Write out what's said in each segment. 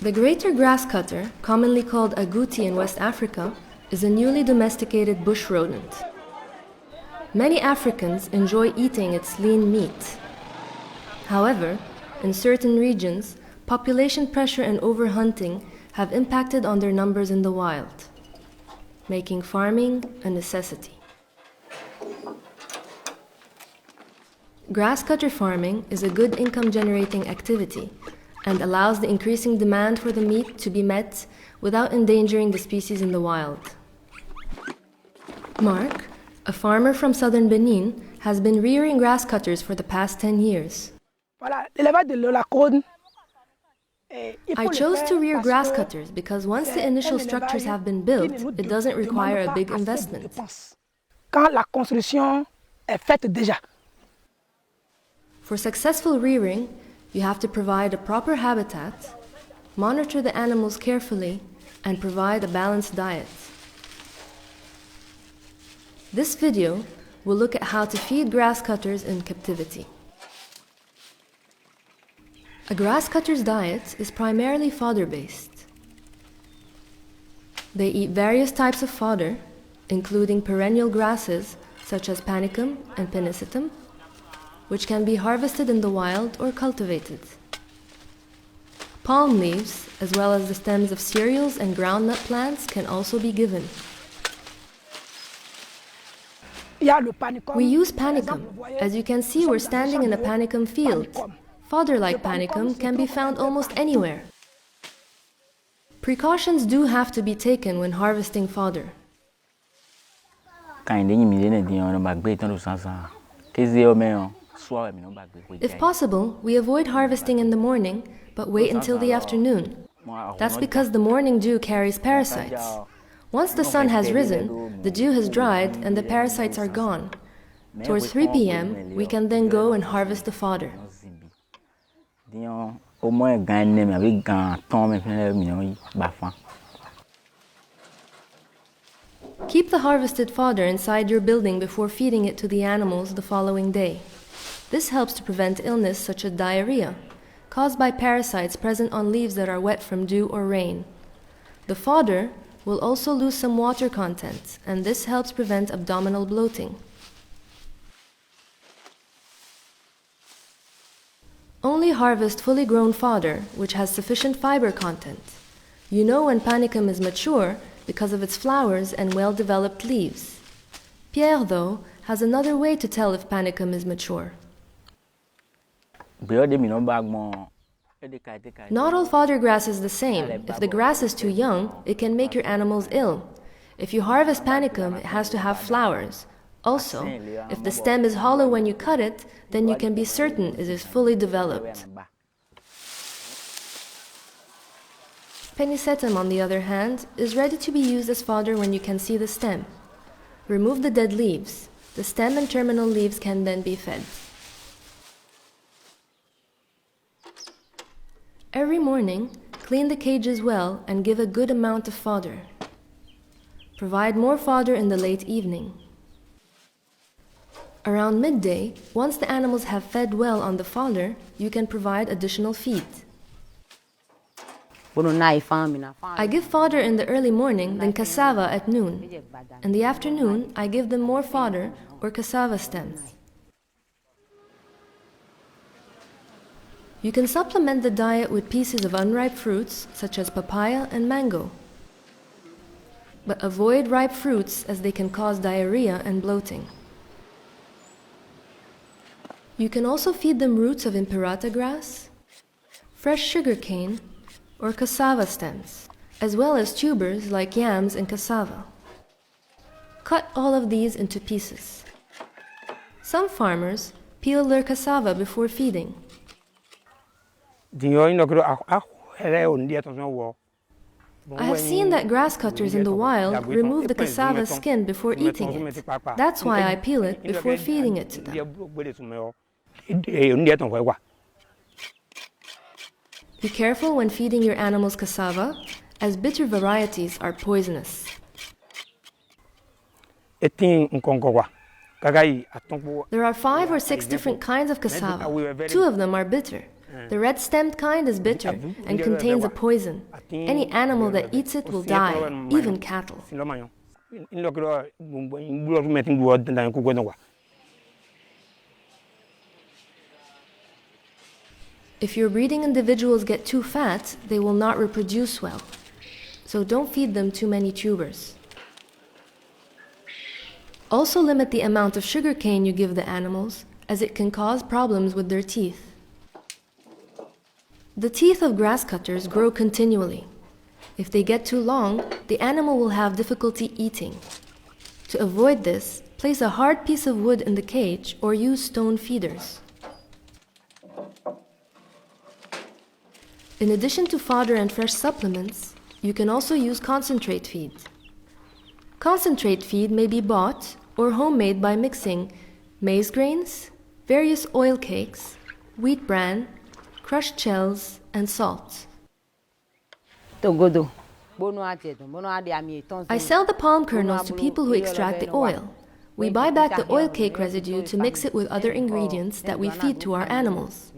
The greater grasscutter, commonly called agouti in West Africa, is a newly domesticated bush rodent. Many Africans enjoy eating its lean meat. However, in certain regions, population pressure and overhunting have impacted on their numbers in the wild, making farming a necessity. Grasscutter farming is a good income-generating activity and allows the increasing demand for the meat to be met without endangering the species in the wild. Mark, a farmer from southern Benin, has been rearing grasscutters for the past 10 years. I chose to rear grasscutters because once the initial structures have been built, it doesn't require a big investment. For successful rearing, you have to provide a proper habitat, monitor the animals carefully, and provide a balanced diet. This video will look at how to feed grasscutters in captivity. A grasscutter's diet is primarily fodder-based. They eat various types of fodder, including perennial grasses such as panicum and penicitum, which can be harvested in the wild or cultivated. Palm leaves, as well as the stems of cereals and groundnut plants, can also be given. We use panicum. As you can see, we're standing in a panicum field. Fodder like panicum can be found almost anywhere. Precautions do have to be taken when harvesting fodder. If possible, we avoid harvesting in the morning, but wait until the afternoon. That's because the morning dew carries parasites. Once the sun has risen, the dew has dried and the parasites are gone. Towards 3 p.m., we can then go and harvest the fodder. Keep the harvested fodder inside your building before feeding it to the animals the following day. This helps to prevent illness such as diarrhea, caused by parasites present on leaves that are wet from dew or rain. The fodder will also lose some water content, and this helps prevent abdominal bloating. Only harvest fully grown fodder, which has sufficient fiber content. You know when panicum is mature because of its flowers and well-developed leaves. Pierre, though, has another way to tell if panicum is mature. Not all fodder grass is the same. If the grass is too young, it can make your animals ill. If you harvest panicum, it has to have flowers. Also, if the stem is hollow when you cut it, then you can be certain it is fully developed. Penicitum, on the other hand, is ready to be used as fodder when you can see the stem. Remove the dead leaves. The stem and terminal leaves can then be fed. Every morning, clean the cages well and give a good amount of fodder. Provide more fodder in the late evening. Around midday, once the animals have fed well on the fodder, you can provide additional feed. I give fodder in the early morning, then cassava at noon. In the afternoon, I give them more fodder or cassava stems. You can supplement the diet with pieces of unripe fruits, such as papaya and mango. But avoid ripe fruits as they can cause diarrhea and bloating. You can also feed them roots of imperata grass, fresh sugar cane, or cassava stems, as well as tubers like yams and cassava. Cut all of these into pieces. Some farmers peel their cassava before feeding. I have seen that grasscutters in the wild remove the cassava skin before eating it. That's why I peel it before feeding it to them. Be careful when feeding your animals cassava, as bitter varieties are poisonous. There are 5 or 6 different kinds of cassava. 2 of them are bitter. The red-stemmed kind is bitter and contains a poison. Any animal that eats it will die, even cattle. If your breeding individuals get too fat, they will not reproduce well. So don't feed them too many tubers. Also limit the amount of sugarcane you give the animals, as it can cause problems with their teeth. The teeth of grasscutters grow continually. If they get too long, the animal will have difficulty eating. To avoid this, place a hard piece of wood in the cage or use stone feeders. In addition to fodder and fresh supplements, you can also use concentrate feed. Concentrate feed may be bought or homemade by mixing maize grains, various oil cakes, wheat bran, crushed shells, and salt. I sell the palm kernels to people who extract the oil. We buy back the oil cake residue to mix it with other ingredients that we feed to our animals.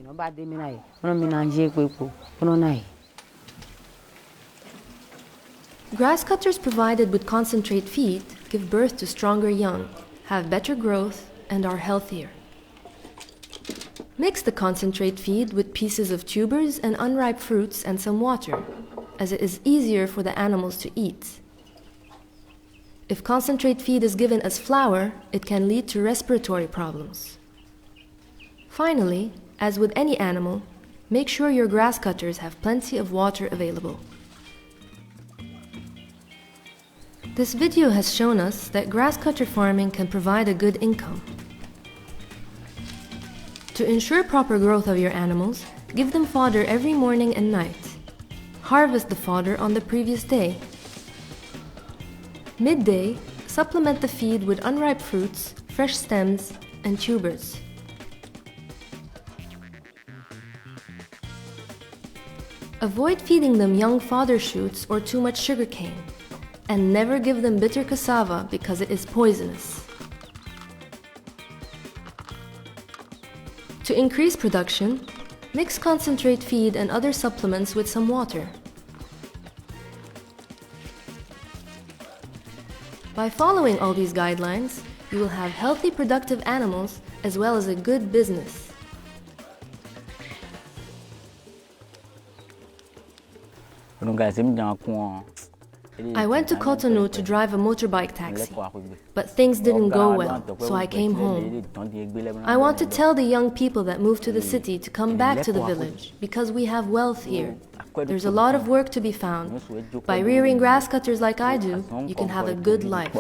Grasscutters provided with concentrate feed give birth to stronger young, have better growth, and are healthier. Mix the concentrate feed with pieces of tubers and unripe fruits and some water, as it is easier for the animals to eat. If concentrate feed is given as flour, it can lead to respiratory problems. Finally, as with any animal, make sure your grasscutters have plenty of water available. This video has shown us that grasscutter farming can provide a good income. To ensure proper growth of your animals, give them fodder every morning and night. Harvest the fodder on the previous day. Midday, supplement the feed with unripe fruits, fresh stems, and tubers. Avoid feeding them young fodder shoots or too much sugarcane, and never give them bitter cassava because it is poisonous. To increase production, mix concentrate feed and other supplements with some water. By following all these guidelines, you will have healthy, productive animals as well as a good business. I went to Cotonou to drive a motorbike taxi, but things didn't go well, so I came home. I want to tell the young people that moved to the city to come back to the village, because we have wealth here. There's a lot of work to be found. By rearing grasscutters like I do, you can have a good life.